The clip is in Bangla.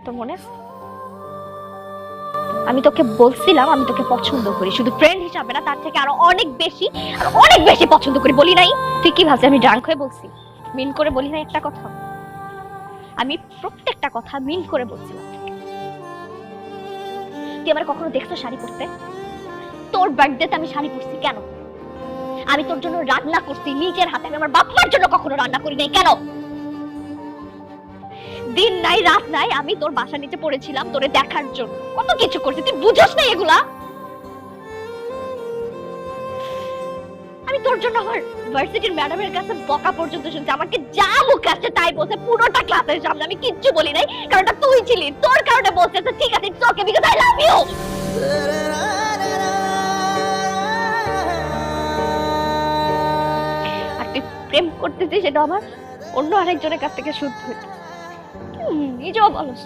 তোর মনে আছে? আমি তোকে বলছিলাম আমি তোকে পছন্দ করি, শুধু ফ্রেন্ড হিসাবে না, তার থেকে আরো অনেক বেশি পছন্দ করি। বলি নাই? তুই কি ভাবছিস আমি ড্রাঙ্ক হয়ে বলছি? মিন করে বলি নাই একটা কথা? আমি প্রত্যেকটা কথা মিন করে বলছিলাম। তুই আমার কখনো দেখছো শাড়ি পরতে? তোর বার্থডেতে আমি শাড়ি পরছি কেন? আমি তোর জন্য রান্না করছি নিজের হাতে, আমি আমার বাপ মার জন্য কখনো রান্না করি নাই কেন? দিন নাই রাত নাই আমি তোর বাসার নিচে পড়েছিলাম তোরে দেখার জন্য, কত কিছু করছি, তুই বুঝোস না এগুলা? আমি তোর জন্য আমার ভার্সিটির ম্যাডামের কাছে বকা পর্যন্ত শুনছি, আমাকে যা মুখে আসছে তাই বলছে পুরোটা ক্লাসের সামনে, আমি কিচ্ছু বলি নাই, কারণ তুই ছিলি, তোর কারণে বলছে ঠিক আছে it's okay because I love you. আর তুই প্রেম করতেছিস সেটা আমার অন্য আরেকজনের কাছ থেকে শুনতে হচ্ছে, নিজেও বলস।